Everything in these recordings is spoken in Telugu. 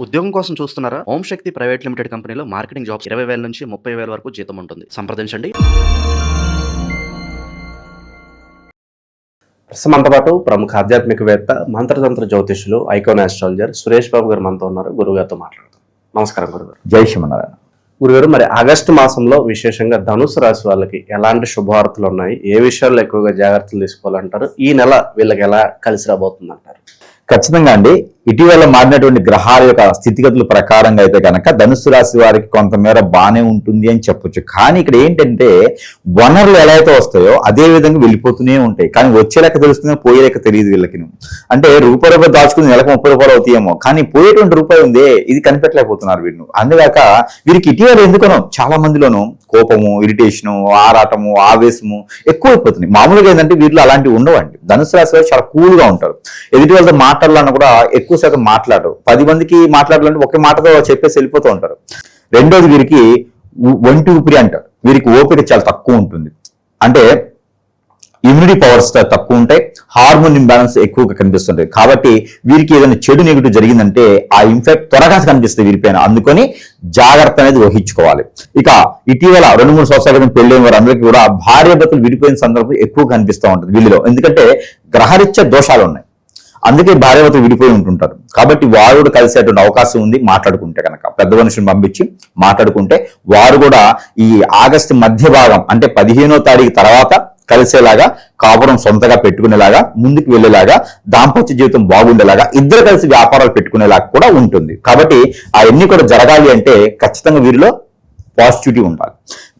ఉద్యోగం కోసం చూస్తున్నారా? ఓం శక్తి ప్రైవేట్ లిమిటెడ్ కంపెనీలో మార్కెటింగ్ జాబ్స్ 20,000 నుంచి 30,000 వరకు జీతం ఉంటుంది. సంప్రదించండి. మనతో పాటు ప్రముఖ ఆధ్యాత్మికవేత్త, మంత్రతంత్ర జ్యోతిషులు, ఐకాన్ ఆస్ట్రాలజర్ సురేష్ బాబు గారు మనతో ఉన్నారు. గురుగారితో మాట్లాడతాం. నమస్కారం గురుగారు. జై శ్రీమన్నారాయణ. గురుగారు, మరి ఆగస్టు మాసంలో విశేషంగా ధనుసు రాశి వాళ్ళకి ఎలాంటి శుభవార్తలు ఉన్నాయి? ఏ విషయాల్లో ఎక్కువగా జాగ్రత్తలు తీసుకోవాలంటారు? ఈ నెల వీళ్ళకి ఎలా కలిసి రాబోతుంది అంటారు? ఖచ్చితంగా అండి, ఇటీవల మారినటువంటి గ్రహాల యొక్క స్థితిగతుల ప్రకారంగా అయితే కనుక ధనుసు రాశి వారికి కొంతమేర బాగానే ఉంటుంది అని చెప్పొచ్చు. కానీ ఇక్కడ ఏంటంటే వనరులు ఎలా అయితే వస్తాయో అదే విధంగా వెళ్ళిపోతూనే ఉంటాయి. కానీ వచ్చే లెక్క తెలుస్తుంది, పోయే లెక్క తెలియదు వీళ్ళకి. అంటే రూపాయి దాచుకుని నెలకు 30 రూపాయలు అవుతాయేమో, కానీ పోయేటువంటి రూపాయి ఉందే ఇది కనిపెట్టలేకపోతున్నారు వీళ్ళు. అందుగాక వీరికి ఇటీవల ఎందుకనో చాలా మందిలోనూ కోపము, ఇరిటేషను, ఆరాటము, ఆవేశము ఎక్కువైపోతుంది. మామూలుగా ఏంటంటే వీళ్ళు అలాంటివి ఉండవండి. ధనుసు రాశి వారు చాలా కూల్గా ఉంటారు. ఎదుటి వాళ్ళతో మాట్లాడాలన్నా కూడా ఎక్కువ శాతం మాట్లాడరు. 10 మందికి మాట్లాడాలంటే ఒకే మాటతో చెప్పేసి వెళ్ళిపోతూ ఉంటారు. రెండోది వీరికి ఒంటి ఊపిరి అంటారు. వీరికి ఓపిక చాలా తక్కువ ఉంటుంది. అంటే ఇమ్యూనిటీ పవర్స్ తక్కువ ఉంటాయి, హార్మోన్ ఇంబ్యాలెన్స్ ఎక్కువగా కనిపిస్తుంటాయి. కాబట్టి వీరికి ఏదైనా చెడు నెగిటివ్ జరిగిందంటే ఆ ఇంపాక్ట్ త్వరగా కనిపిస్తుంది వీరిపైన. అందుకని జాగ్రత్త అనేది వహించుకోవాలి. ఇక ఇటీవల 2-3 సంవత్సరాల క్రితం పెళ్ళైన వారు అందరికీ కూడా భార్యాభర్తలు విడిపోయిన సందర్భం ఎక్కువ కనిపిస్తూ ఉంటుంది వీళ్ళలో. ఎందుకంటే గ్రహరీత్యా దోషాలు ఉన్నాయి, అందుకే భార్యాభర్తలు విడిపోయి ఉంటుంటారు. కాబట్టి వారు కూడా కలిసేటువంటి అవకాశం ఉంది మాట్లాడుకుంటే కనుక. పెద్ద మనుషులను పంపించి మాట్లాడుకుంటే వారు కూడా ఈ ఆగస్టు మధ్య భాగం అంటే 15వ తారీఖు తర్వాత కలిసేలాగా, కాపురం సొంతగా పెట్టుకునేలాగా, ముందుకు వెళ్ళేలాగా, దాంపత్య జీవితం బాగుండేలాగా, ఇద్దరు కలిసి వ్యాపారాలు పెట్టుకునేలాగా కూడా ఉంటుంది. కాబట్టి అవన్నీ కూడా జరగాలి అంటే ఖచ్చితంగా వీరిలో పాజిటివిటీ ఉండాలి.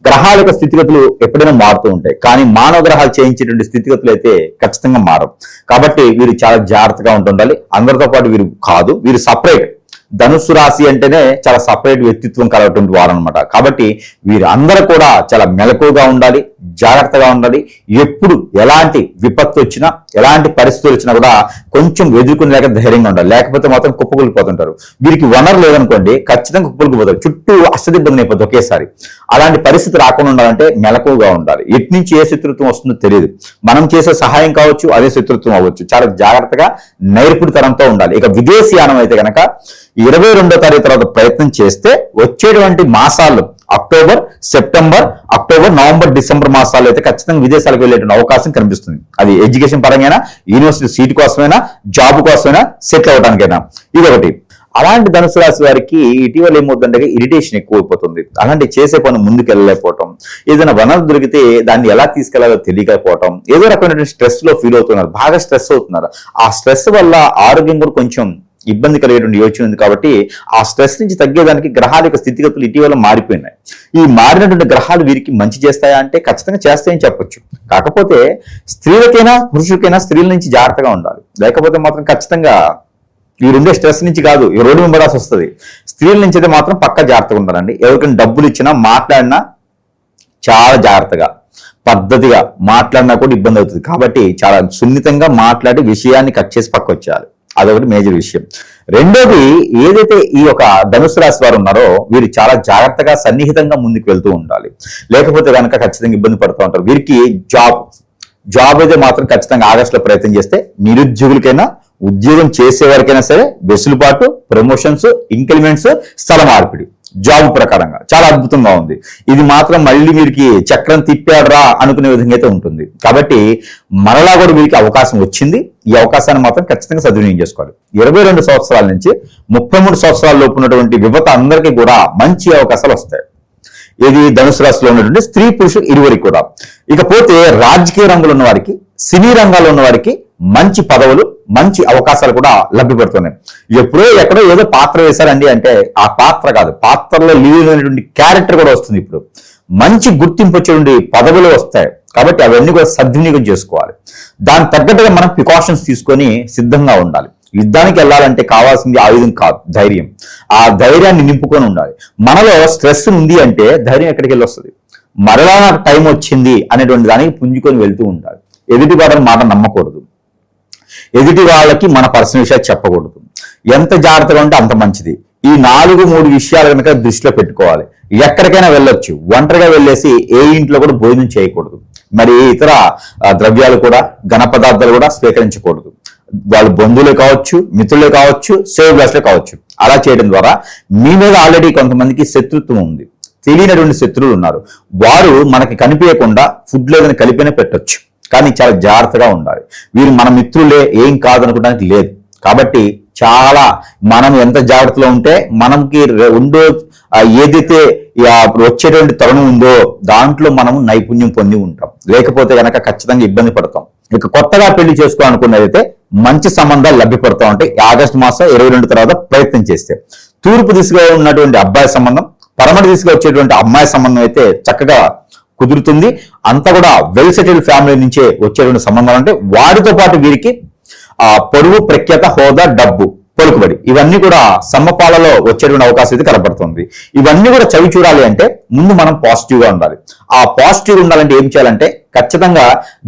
గ్రహాల యొక్క స్థితిగతులు ఎప్పుడైనా మారుతూ ఉంటాయి, కానీ మానవ గ్రహాలు చేయించేటువంటి స్థితిగతులు అయితే ఖచ్చితంగా మారవు. కాబట్టి వీరు చాలా జాగ్రత్తగా ఉంటుండాలి. అందరితో పాటు వీరు కాదు, వీరు సపరేట్. ధనుస్సు రాశి అంటేనే చాలా సపరేట్ వ్యక్తిత్వం కలగటువంటి వారు అనమాట. కాబట్టి వీరు అందరూ కూడా చాలా మెలకువగా ఉండాలి, జాగ్రత్తగా ఉండాలి. ఎప్పుడు ఎలాంటి విపత్తు వచ్చినా, ఎలాంటి పరిస్థితులు వచ్చినా కూడా కొంచెం ఎదుర్కొనేలాగా ధైర్యంగా ఉండాలి. లేకపోతే మాత్రం కుప్పకూలిపోతుంటారు. వీరికి వనరు లేదనుకోండి, ఖచ్చితంగా కుప్పకూలిపోతారు. చుట్టూ అష్టదిబ్బం అయిపోతుంది ఒకేసారి. అలాంటి పరిస్థితి రాకుండా ఉండాలంటే మెలకువగా ఉండాలి. ఎటు నుంచి ఏ శత్రుత్వం వస్తుందో తెలియదు. మనం చేసే సహాయం కావచ్చు, అదే శత్రుత్వం అవ్వచ్చు. చాలా జాగ్రత్తగా నైపుణ్యతనంతో ఉండాలి. ఇక విదేశీయానం అయితే కనుక 22వ తారీఖు తర్వాత ప్రయత్నం చేస్తే వచ్చేటువంటి మాసాలు October, September, October, November, December మాసాలు అయితే ఖచ్చితంగా విదేశాలకు వెళ్ళేటువంటి అవకాశం కనిపిస్తుంది. అది ఎడ్యుకేషన్ పరంగా, యూనివర్సిటీ సీట్ కోసమైనా, జాబ్ కోసమైనా, సెటిల్ అవ్వడానికైనా. ఇదొకటి. అలాంటి ధనుసు రాశి వారికి ఇటీవల ఏమవుతుందంటే ఇరిటేషన్ ఎక్కువైపోతుంది. అలాంటి చేసే పని ముందుకు వెళ్ళలేకపోవటం, ఏదైనా వనరు దొరికితే దాన్ని ఎలా తీసుకెళ్లాలో తెలియకపోవటం, ఏదో రకమైన స్ట్రెస్ లో ఫీల్ అవుతున్నారు, బాగా స్ట్రెస్ అవుతున్నారు. ఆ స్ట్రెస్ వల్ల ఆరోగ్యం కూడా కొంచెం ఇబ్బంది కలిగేటువంటి యోచన ఉంది. కాబట్టి ఆ స్ట్రెస్ నుంచి తగ్గేదానికి గ్రహాల యొక్క స్థితిగతులు ఇటీవల మారిపోయినాయి. ఈ మారినటువంటి గ్రహాలు వీరికి మంచి చేస్తాయా అంటే ఖచ్చితంగా చేస్తాయని చెప్పొచ్చు. కాకపోతే స్త్రీలకైనా పురుషులకైనా స్త్రీల నుంచి జాగ్రత్తగా ఉండాలి. లేకపోతే మాత్రం ఖచ్చితంగా వీరుండే స్ట్రెస్ నుంచి కాదు, ఈ రోడ్డు వెంబడాల్సి వస్తుంది. స్త్రీల నుంచి అయితే మాత్రం పక్కా జాగ్రత్తగా ఉండాలండి. ఎవరికైనా డబ్బులు ఇచ్చినా, మాట్లాడినా చాలా జాగ్రత్తగా, పద్ధతిగా మాట్లాడినా కూడా ఇబ్బంది అవుతుంది. కాబట్టి చాలా సున్నితంగా మాట్లాడి విషయాన్ని కట్ చేసి పక్క వచ్చేయాలి. అదొకటి మేజర్ విషయం. రెండోది, ఏదైతే ఈ యొక్క ధనుసు రాశి వారు ఉన్నారో వీరు చాలా జాగ్రత్తగా, సన్నిహితంగా ముందుకు వెళ్తూ ఉండాలి. లేకపోతే కనుక ఖచ్చితంగా ఇబ్బంది పడుతూ ఉంటారు. వీరికి జాబ్ అయితే మాత్రం ఖచ్చితంగా ఆగస్టులో ప్రయత్నం చేస్తే నిరుద్యోగులకైనా, ఉద్యోగం చేసేవారికైనా సరే వెసులుబాటు, ప్రమోషన్స్, ఇంక్రిమెంట్స్, స్థల మార్పిడి జాబ్ ప్రకారంగా చాలా అద్భుతంగా ఉంది. ఇది మాత్రం మళ్ళీ వీరికి చక్రం తిప్పాడురా అనుకునే విధంగా అయితే ఉంటుంది. కాబట్టి మరలా కూడా వీరికి అవకాశం వచ్చింది. ఈ అవకాశాన్ని మాత్రం ఖచ్చితంగా సద్వినియోగం చేసుకోవాలి. 22 సంవత్సరాల నుంచి 33 సంవత్సరాల లోపు ఉన్నటువంటి యువత అందరికీ కూడా మంచి అవకాశాలు వస్తాయి. ఇది ధనుసు రాశిలో ఉన్నటువంటి స్త్రీ పురుషులు ఇరువురికి కూడా. ఇకపోతే రాజకీయ రంగంలో ఉన్న వారికి, సినీ రంగాల్లో ఉన్న వారికి మంచి పదవులు, మంచి అవకాశాలు కూడా లభ్యపడుతున్నాయి. ఎప్పుడో ఎక్కడో ఏదో పాత్ర వేశారండి అంటే ఆ పాత్ర కాదు, పాత్రలో లీవ్ అయినటువంటి క్యారెక్టర్ కూడా వస్తుంది. ఇప్పుడు మంచి గుర్తింపు వచ్చేటువంటి పదవులు వస్తాయి. కాబట్టి అవన్నీ కూడా సద్వినియోగం చేసుకోవాలి. దాని తగ్గట్టుగా మనం ప్రికాషన్స్ తీసుకొని సిద్ధంగా ఉండాలి. యుద్ధానికి వెళ్ళాలంటే కావాల్సింది ఆయుధం కాదు, ధైర్యం. ఆ ధైర్యాన్ని నింపుకొని ఉండాలి. మనలో స్ట్రెస్ ఉంది అంటే ధైర్యం ఎక్కడికి వెళ్ళి వస్తుంది? మరలా నాకు టైం వచ్చింది అనేటువంటి దానికి పుంజుకొని వెళ్తూ ఉండాలి. ఎదుటి వాడని మాట నమ్మకూడదు. ఎదుటి వాళ్ళకి మన పర్సనల్ విషయాలు చెప్పకూడదు. ఎంత జాగ్రత్తగా ఉంటే అంత మంచిది. ఈ 4-3 విషయాలు కనుక దృష్టిలో పెట్టుకోవాలి. ఎక్కడికైనా వెళ్ళొచ్చు, ఒంటరిగా వెళ్ళేసి ఏ ఇంట్లో కూడా భోజనం చేయకూడదు. మరి ఇతర ద్రవ్యాలు కూడా, ఘన పదార్థాలు కూడా స్వీకరించకూడదు. వాళ్ళ బంధువులే కావచ్చు, మిత్రులే కావచ్చు, శ్రేయోభిలాషులే కావచ్చు. అలా చేయడం ద్వారా మీ మీద ఆల్రెడీ కొంతమందికి శత్రుత్వం ఉంది, తెలియనటువంటి శత్రువులు ఉన్నారు. వారు మనకి కనిపించకుండా ఫుడ్ లేదని కలిపినే పెట్టొచ్చు, కానీ చాలా జాగ్రత్తగా ఉండాలి. వీరు మన మిత్రులే, ఏం కాదనుకోవడానికి లేదు. కాబట్టి చాలా మనం ఎంత జాగ్రత్తలో ఉంటే మనకి ఉందో ఏదైతే వచ్చేటువంటి తరుణం ఉందో దాంట్లో మనం నైపుణ్యం పొంది ఉంటాం. లేకపోతే కనుక ఖచ్చితంగా ఇబ్బంది పడతాం. ఇక కొత్తగా పెళ్లి చేసుకోవాలనుకున్నదైతే మంచి సంబంధాలు లభ్యపడతా ఉంటాయి. ఆగస్టు మాసం 22 తర్వాత ప్రయత్నం చేస్తే తూర్పు దిశగా ఉన్నటువంటి అబ్బాయి సంబంధం, పడమటి దిశగా వచ్చేటువంటి అమ్మాయి సంబంధం అయితే చక్కగా కుదురుతుంది. అంతా కూడా వెల్ సెటిల్డ్ ఫ్యామిలీ నుంచే వచ్చేటువంటి సంబంధాలు అంటే వారితో పాటు వీరికి పొరుగు, ప్రఖ్యాత, హోదా, డబ్బు, పలుకుబడి ఇవన్నీ కూడా సమపాలలో వచ్చేటువంటి అవకాశం అయితే కనబడుతుంది. ఇవన్నీ కూడా చవి చూడాలి అంటే ముందు మనం పాజిటివ్ గా ఉండాలి. ఆ పాజిటివ్ ఉండాలంటే ఏం చేయాలంటే ఖచ్చితంగా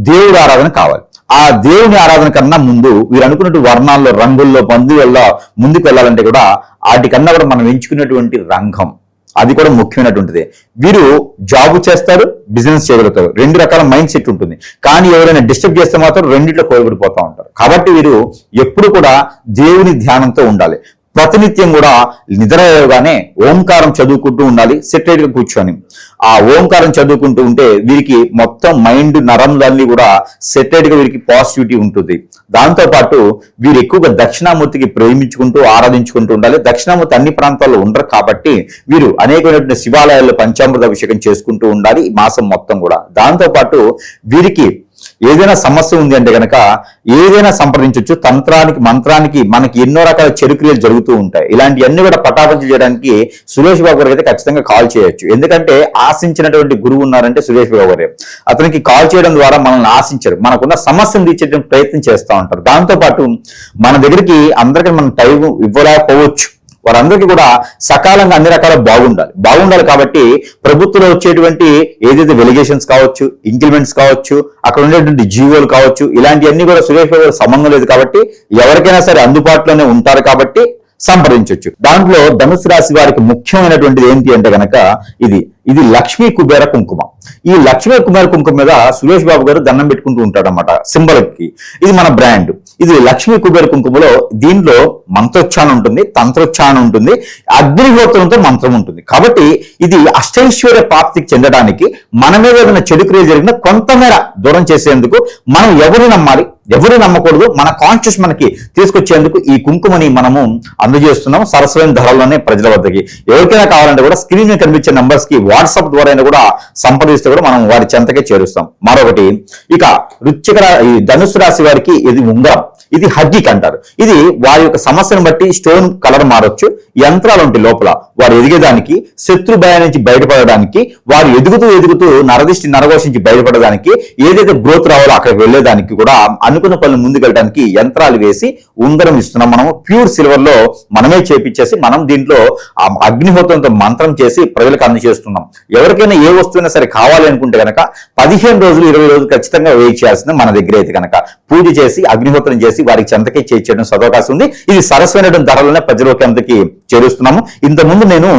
దేవుడి ఆరాధన కావాలి. ఆ దేవుని ఆరాధన కన్నా ముందు వీరు అనుకున్నట్టు వర్ణాల్లో, రంగుల్లో, బంధువుల్లో ముందుకు వెళ్ళాలంటే కూడా వాటికన్నా కూడా మనం ఎంచుకున్నటువంటి రంగం అది కూడా ముఖ్యమైనటువంటిది. వీరు జాబ్ చేస్తారు, బిజినెస్ చేయగలుగుతారు, 2 రకాల మైండ్ సెట్ ఉంటుంది. కానీ ఎవరైనా డిస్టర్బ్ చేస్తే మాత్రం రెండిట్లో కోల్పడిపోతూ ఉంటారు. కాబట్టి వీరు ఎప్పుడు కూడా దేవుని ధ్యానంతో ఉండాలి. ప్రతినిత్యం కూడా నిద్రగానే ఓంకారం చదువుకుంటూ ఉండాలి. సెటరేట్ గా కూర్చొని ఆ ఓంకారం చదువుకుంటూ ఉంటే వీరికి మొత్తం మైండ్ నరంలన్నీ కూడా సెటరేట్ గా వీరికి పాజిటివిటీ ఉంటుంది. దాంతో పాటు వీరు ఎక్కువగా దక్షిణామూర్తికి ప్రేమించుకుంటూ ఆరాధించుకుంటూ ఉండాలి. దక్షిణామూర్తి అన్ని ప్రాంతాల్లో ఉండరు కాబట్టి వీరు అనేకమైనటువంటి శివాలయాల్లో పంచామృత అభిషేకం చేసుకుంటూ ఉండాలి ఈ మాసం మొత్తం కూడా. దాంతో పాటు వీరికి ఏదైనా సమస్య ఉంది అంటే కనుక ఏదైనా సంప్రదించవచ్చు. తంత్రానికి, మంత్రానికి మనకి ఎన్నో రకాల చెడుక్రియలు జరుగుతూ ఉంటాయి. ఇలాంటివన్నీ కూడా పటాపంచలు చేయడానికి సురేష్ బాబు గారికి అయితే ఖచ్చితంగా కాల్ చేయొచ్చు. ఎందుకంటే ఆశించినటువంటి గురువు ఉన్నారంటే సురేష్ బాబు గారే. అతనికి కాల్ చేయడం ద్వారా మనల్ని ఆశించరు, మనకున్న సమస్యను తీర్చేటువంటి ప్రయత్నం చేస్తూ ఉంటారు. దాంతో పాటు మన దగ్గరికి అందరికీ మనం టైం ఇవ్వలేకపోవచ్చు. వారందరికీ కూడా సకాలంగా అన్ని రకాల బాగుండాలి కాబట్టి ప్రభుత్వంలో వచ్చేటువంటి ఏదైతే వెలిగేషన్స్ కావచ్చు, ఇంక్రిమెంట్స్ కావచ్చు, అక్కడ ఉండేటువంటి జీవోలు కావచ్చు, ఇలాంటివన్నీ కూడా సురేష్ బాబు గారు సంబంధం లేదు కాబట్టి ఎవరికైనా సరే అందుబాటులోనే ఉంటారు కాబట్టి సంప్రదించవచ్చు. దాంట్లో ధనుసు రాశి వారికి ముఖ్యమైనటువంటిది ఏంటి అంటే కనుక ఇది లక్ష్మీ కుబేర కుంకుమ. ఈ లక్ష్మీ కుబేర కుంకుమ మీద సురేష్ బాబు గారు దండం పెట్టుకుంటూ ఉంటాడు అన్నమాట, సింబల్ కి. ఇది మన బ్రాండ్. ఇది లక్ష్మీ కుబేర కుంకుమలో దీంట్లో మంత్రోచ్చారణ ఉంటుంది, తంత్రోచ్చారణ ఉంటుంది, అగ్నిహోత్రంతో మంత్రం ఉంటుంది. కాబట్టి ఇది అష్టైశ్వర్య ప్రాప్తికి చెందడానికి మన మీద ఏదైనా చెడు క్రియ జరిగినా కొంతమేర దూరం చేసేందుకు మనం ఎవరు నమ్మాలి, ఎవరు నమ్మకూడదు, మన కాన్షియస్ మనకి తీసుకొచ్చేందుకు ఈ కుంకుమని మనము అందజేస్తున్నాం సరస్వైన ధరలోనే ప్రజల వద్దకి. ఎవరికైనా కావాలంటే కూడా స్క్రీన్ మీద కనిపించే నంబర్స్ కి వాట్సాప్ ద్వారా కూడా సంప్రదిస్తే కూడా మనం వారి చెంతకే చేరుస్తాం. మరొకటి ఇక ఈ ధనుసు రాశి వారికి ఇది ఉంగరం, ఇది హగ్గిక్ అంటారు. ఇది వారి యొక్క సమస్యను బట్టి స్టోన్ కలర్ మారొచ్చు. యంత్రాలు ఉంటాయి లోపల, వారు ఎదిగేదానికి, శత్రు భయం నుంచి బయటపడడానికి, వారు ఎదుగుతూ నరదిష్టి నరఘోషించి బయటపడడానికి, ఏదైతే గ్రోత్ రావాలో అక్కడికి వెళ్లేదానికి కూడా అనుకున్న పనులు ముందుకెళ్ళడానికి యంత్రాలు వేసి ఉంగరం ఇస్తున్నాం. మనము ప్యూర్ సిల్వర్ లో మనమే చేపించేసి మనం దీంట్లో అగ్నిహోత్రంతో మంత్రం చేసి ప్రజలకు అందజేస్తున్నాం. ఎవరికైనా ఏ వస్తువైనా సరే కావాలి అనుకుంటే కనుక 15 రోజులు 20 రోజులు ఖచ్చితంగా వెయిట్ చేయాల్సింది మన దగ్గర అయితే కనుక పూజ చేసి అగ్నిహోత్రం చేసి వారికి చెంతకే చేర్చడం సదవకాశం ఉంది. ఇది సరస్వైనటువంటి ధరలోనే ప్రజలకి అంతకి చేరుస్తున్నాము. ఇంతకుముందు నేను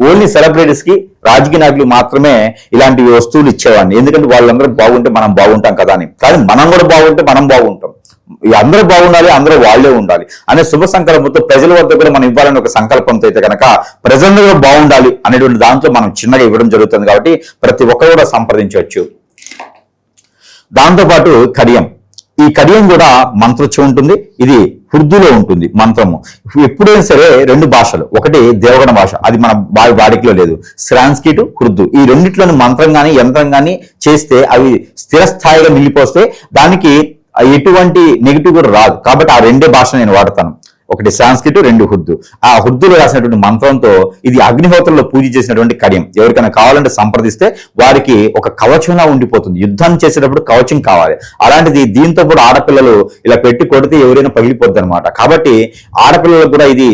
ఓన్లీ సెలబ్రిటీస్ కి, రాజకీయ నాయకులు మాత్రమే ఇలాంటి వస్తువులు ఇచ్చేవాడిని. ఎందుకంటే వాళ్ళందరూ బాగుంటే మనం బాగుంటాం కదా అని. కానీ మనం కూడా బాగుంటే మనం బాగుంటాం. అందరూ బాగుండాలి, అందరూ వాళ్లే ఉండాలి అనే శుభ సంకల్పంతో ప్రజల వద్ద కూడా మనం ఇవ్వాలని ఒక సంకల్పంతో అయితే కనుక ప్రజలందరూ బాగుండాలి అనేటువంటి దాంట్లో మనం చిన్నగా ఇవ్వడం జరుగుతుంది. కాబట్టి ప్రతి ఒక్కరు కూడా సంప్రదించవచ్చు. దాంతోపాటు కడియం, ఈ కడియం కూడా మంత్రోచ్చం ఉంటుంది. ఇది ఉర్దూలో ఉంటుంది మంత్రము. ఎప్పుడైనా సరే 2 భాషలు, ఒకటి దేవగణ భాష, అది మన వాడికిలో లేదు, సాంస్క్రిట్, ఉర్దూ, ఈ రెండిట్లోని మంత్రం కానీ యంత్రం కానీ చేస్తే అవి స్థిరస్థాయిగా నిలిపోస్తే దానికి ఎటువంటి నెగిటివ్ కూడా రాదు. కాబట్టి ఆ 2 భాష నేను వాడతాను, ఒకటి సాంస్క్రిట్, 2 ఉర్దూ. ఆ ఉర్దూలో రాసినటువంటి మంత్రంతో ఇది అగ్నిహోత్రంలో పూజ చేసినటువంటి కడియం. ఎవరికైనా కావాలంటే సంప్రదిస్తే వారికి ఒక కవచంగా ఉండిపోతుంది. యుద్ధం చేసేటప్పుడు కవచం కావాలి. అలాంటిది దీంతో కూడా ఆడపిల్లలు ఇలా పెట్టి కొడితే ఎవరైనా పగిలిపోద్ది అనమాట. కాబట్టి ఆడపిల్లలకు కూడా ఇది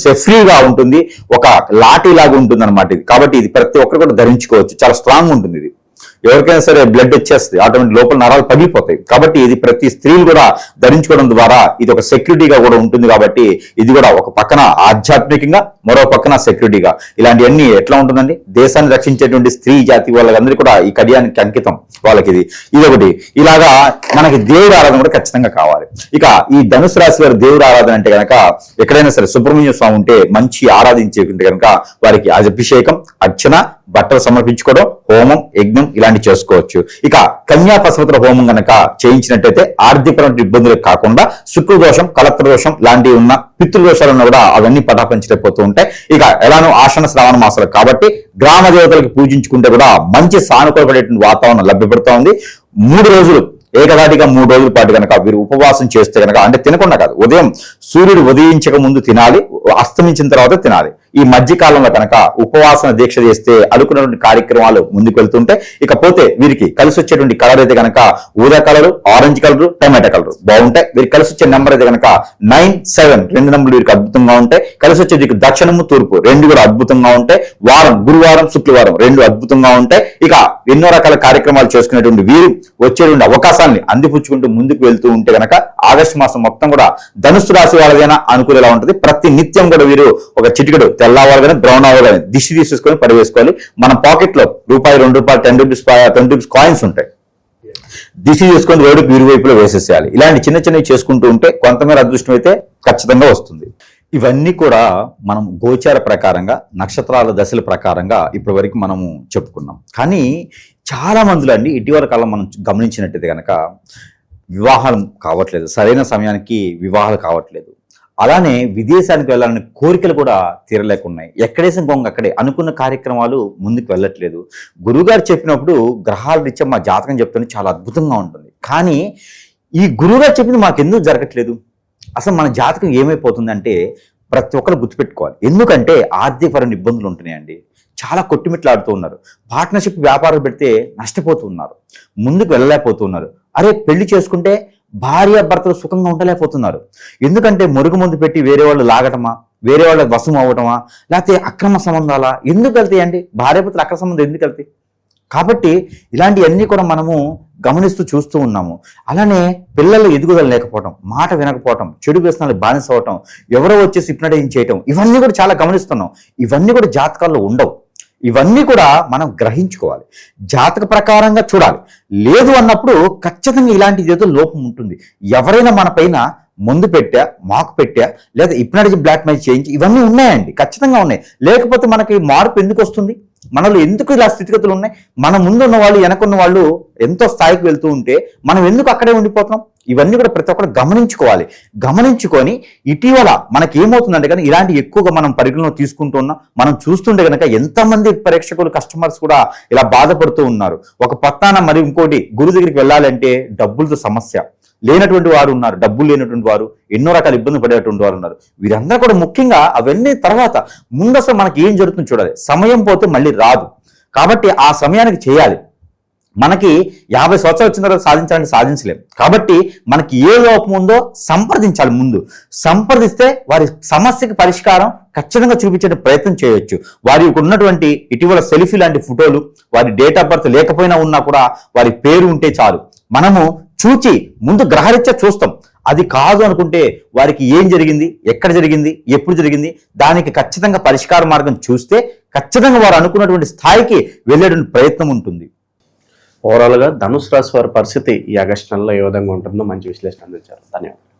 సేఫ్రీగా ఉంటుంది, ఒక లాఠీ లాగా ఉంటుంది అనమాట. కాబట్టి ఇది ప్రతి ఒక్కరు కూడా ధరించుకోవచ్చు, చాలా స్ట్రాంగ్ ఉంటుంది. ఎవరికైనా సరే బ్లడ్ వచ్చేస్తుంది, ఆటోమేటిక్ లోపల నరాలు పగిలిపోతాయి. కాబట్టి ఇది ప్రతి స్త్రీలు కూడా ధరించుకోవడం ద్వారా ఇది ఒక సెక్యూరిటీగా కూడా ఉంటుంది. కాబట్టి ఇది కూడా ఒక పక్కన ఆధ్యాత్మికంగా, మరో పక్కన సెక్యూరిటీగా, ఇలాంటివన్నీ ఎట్లా ఉంటుందండి, దేశాన్ని రక్షించేటువంటి స్త్రీ జాతి వాళ్ళందరికీ కూడా ఈ కడియానికి అంకితం వాళ్ళకి ఇది ఒకటి. ఇలాగా మనకి దేవుడి ఆరాధన కూడా ఖచ్చితంగా కావాలి. ఇక ఈ ధనుసు రాశి వారి దేవుడి ఆరాధన అంటే కనుక ఎక్కడైనా సరే సుబ్రహ్మణ్య స్వామి ఉంటే మంచి ఆరాధించేకుంటే కనుక వారికి అభిషేకం, అర్చన, బట్టలు సమర్పించుకోవడం, హోమం, యజ్ఞం ఇలాంటివి చేసుకోవచ్చు. ఇక కన్యా పశుపతుల హోమం గనక చేయించినట్టయితే ఆర్థికపరమైన ఇబ్బందులు కాకుండా శుక్రదోషం, కలత్ర దోషం లాంటివి ఉన్న పితృదోషాలు ఉన్నా కూడా అవన్నీ పటాపంచలేకపోతూ ఉంటాయి. ఇక ఎలానో ఆషాఢ శ్రావణ మాసాలు కాబట్టి గ్రామ దేవతలకు పూజించుకుంటే కూడా మంచి సానుకూలపడేటువంటి వాతావరణం లభ్యపడుతూ ఉంది. 3 రోజులు ఏకదాటిగా 3 రోజుల పాటు కనుక వీరు ఉపవాసం చేస్తే కనుక, అంటే తినకుండా కాదు, ఉదయం సూర్యుడు ఉదయించక ముందు తినాలి, అస్తమించిన తర్వాత తినాలి. ఈ మధ్య కాలంలో కనుక ఉపవాసన దీక్ష చేస్తే అనుకున్నటువంటి కార్యక్రమాలు ముందుకు వెళ్తుంటే, ఇకపోతే వీరికి కలిసి వచ్చేటువంటి కలర్ అయితే కనుక ఊదా కలరు, ఆరెంజ్ కలరు, టమాటా కలరు బాగుంటాయి. వీరికి కలిసి వచ్చే నెంబర్ అయితే కనుక 9, 7 2 నెంబర్లు వీరికి అద్భుతంగా ఉంటాయి. కలిసి వచ్చే వీరికి దక్షిణము, తూర్పు 2 కూడా అద్భుతంగా ఉంటాయి. వారం గురువారం, శుక్రవారం 2 అద్భుతంగా ఉంటాయి. ఇక ఎన్నో రకాల కార్యక్రమాలు చేసుకునేటువంటి వీరు వచ్చేటువంటి అవకాశాన్ని అందిపుచ్చుకుంటూ ముందుకు వెళ్తూ ఉంటే కనుక ఆగస్టు మాసం మొత్తం కూడా ధనుసు రాశి వాళ్ళదైనా అనుకూలంగా ఉంటుంది. ప్రతి నిత్యం కూడా వీరు ఒక చిటికెడు తెల్లవారు కానీ బ్రౌన్ అవ్వాలి కానీ దిష్టి తీసేసుకొని పడివేసుకోవాలి. మన పాకెట్ లో రూపాయి, 2 రూపాయలు, 10 రూపీస్, 20 రూపీస్ కాయిన్స్ ఉంటాయి. దిష్టి తీసుకొని రోడ్డుకు ఇరువైపులో వేసేసేయాలి. ఇలాంటి చిన్న చిన్నవి చేసుకుంటూ ఉంటే కొంతమేర అదృష్టం అయితే ఖచ్చితంగా వస్తుంది. ఇవన్నీ కూడా మనం గోచార ప్రకారంగా, నక్షత్రాల దశల ప్రకారంగా ఇప్పటి వరకు మనము చెప్పుకున్నాం. కానీ చాలా మందిలో అండి ఇటీవల కాలం మనం గమనించినట్టయితే కనుక వివాహాలు కావట్లేదు, సరైన సమయానికి వివాహాలు కావట్లేదు. అలానే విదేశానికి వెళ్ళాలనే కోరికలు కూడా తీరలేకున్నాయి. ఎక్కడేసిన గొంగ అక్కడే అనుకున్న కార్యక్రమాలు ముందుకు వెళ్ళట్లేదు. గురువుగారు చెప్పినప్పుడు గ్రహాల రీత్యా మా జాతకం చెప్తుంటే చాలా అద్భుతంగా ఉంటుంది. కానీ ఈ గురువుగారు చెప్పింది మాకెందుకు జరగట్లేదు? అసలు మన జాతకం ఏమైపోతుందంటే ప్రతి ఒక్కరు గుర్తుపెట్టుకోవాలి. ఎందుకంటే ఆర్థికపరమైన ఇబ్బందులు ఉంటున్నాయండి. చాలా కొట్టుమిట్లాడుతూ ఉన్నారు. పార్ట్నర్షిప్ వ్యాపారాలు పెడితే నష్టపోతూ ఉన్నారు, ముందుకు వెళ్ళలేకపోతున్నారు. అరే పెళ్లి చేసుకుంటే భార్య భర్తలు సుఖంగా ఉండలేకపోతున్నారు. ఎందుకంటే మురుగు ముందు పెట్టి వేరే వాళ్ళు లాగటమా, వేరే వాళ్ళ వశం అవ్వటమా, లేకపోతే అక్రమ సంబంధాలా ఎందుకు వెళ్తాయండి? భార్య భర్తలు అక్రమ సంబంధం ఎందుకు వెళ్తాయి? కాబట్టి ఇలాంటివన్నీ కూడా మనము గమనిస్తూ చూస్తూ ఉన్నాము. అలానే పిల్లలు ఎదుగుదల లేకపోవటం, మాట వినకపోవటం, చెడు వ్యసనాలు బానిస అవటం, ఎవరో వచ్చేసి హిప్నటైజ్ చేయటం, ఇవన్నీ కూడా చాలా గమనిస్తున్నాం. ఇవన్నీ కూడా జాతకాల్లో ఉండవు. ఇవన్నీ కూడా మనం గ్రహించుకోవాలి, జాతక ప్రకారంగా చూడాలి. లేదు అన్నప్పుడు ఖచ్చితంగా ఇలాంటి ఏదో లోపం ఉంటుంది. ఎవరైనా మన పైన ముందు పెట్టా, మాకు పెట్టా, లేదా హిప్నటైజ్ బ్లాక్ మెయిల్ చేయించి ఇవన్నీ ఉన్నాయండి, ఖచ్చితంగా ఉన్నాయి. లేకపోతే మనకి మార్పు ఎందుకు వస్తుంది? మనలో ఎందుకు ఇలా స్థితిగతులు ఉన్నాయి? మన ముందు ఉన్న వాళ్ళు, వెనకున్న వాళ్ళు ఎంతో స్థాయికి వెళ్తూ ఉంటే మనం ఎందుకు అక్కడే ఉండిపోతున్నాం? ఇవన్నీ కూడా ప్రతి ఒక్కరు గమనించుకోవాలి. గమనించుకొని ఇటీవల మనకి ఏమవుతుందంటే కానీ ఇలాంటి ఎక్కువగా మనం పరిగణలో తీసుకుంటూ ఉన్నాం. మనం చూస్తుంటే కనుక ఎంతమంది ప్రేక్షకులు, కస్టమర్స్ కూడా ఇలా బాధపడుతూ ఉన్నారు. ఒక పత్తాన మరి ఇంకోటి గురువు దగ్గరికి వెళ్ళాలంటే డబ్బులతో సమస్య, లేనటువంటి వారు ఉన్నారు, డబ్బులు లేనటువంటి వారు, ఎన్నో రకాల ఇబ్బంది పడేటువంటి వారు ఉన్నారు. వీరందరూ కూడా ముఖ్యంగా అవన్నీ తర్వాత ముందు అసలు మనకి ఏం జరుగుతుందో చూడాలి. సమయం పోతే మళ్ళీ రాదు. కాబట్టి ఆ సమయానికి చేయాలి. మనకి 50 సంవత్సరాలు వచ్చిన తర్వాత సాధించాలంటే సాధించలేం. కాబట్టి మనకి ఏ లోపం ఉందో సంప్రదించాలి. ముందు సంప్రదిస్తే వారి సమస్యకి పరిష్కారం ఖచ్చితంగా చూపించే ప్రయత్నం చేయొచ్చు. వారికి ఉన్నటువంటి ఇటీవల సెల్ఫీ లాంటి ఫోటోలు, వారి డేట్ ఆఫ్ బర్త్ లేకపోయినా ఉన్నా కూడా వారి పేరు ఉంటే చాలు, మనము చూచి ముందు గ్రహరీత్యా చూస్తాం. అది కాదు అనుకుంటే వారికి ఏం జరిగింది, ఎక్కడ జరిగింది, ఎప్పుడు జరిగింది, దానికి ఖచ్చితంగా పరిష్కార మార్గం చూస్తే ఖచ్చితంగా వారు అనుకున్నటువంటి స్థాయికి వెళ్ళేటువంటి ప్రయత్నం ఉంటుంది. ఓవరాల్ గా ధనుసు రాశి వారి పరిస్థితి ఈ ఆగస్టు నెలలో ఏ విధంగా ఉంటుందో మంచి విశ్లేషణ అందించారు. ధన్యవాదాలు.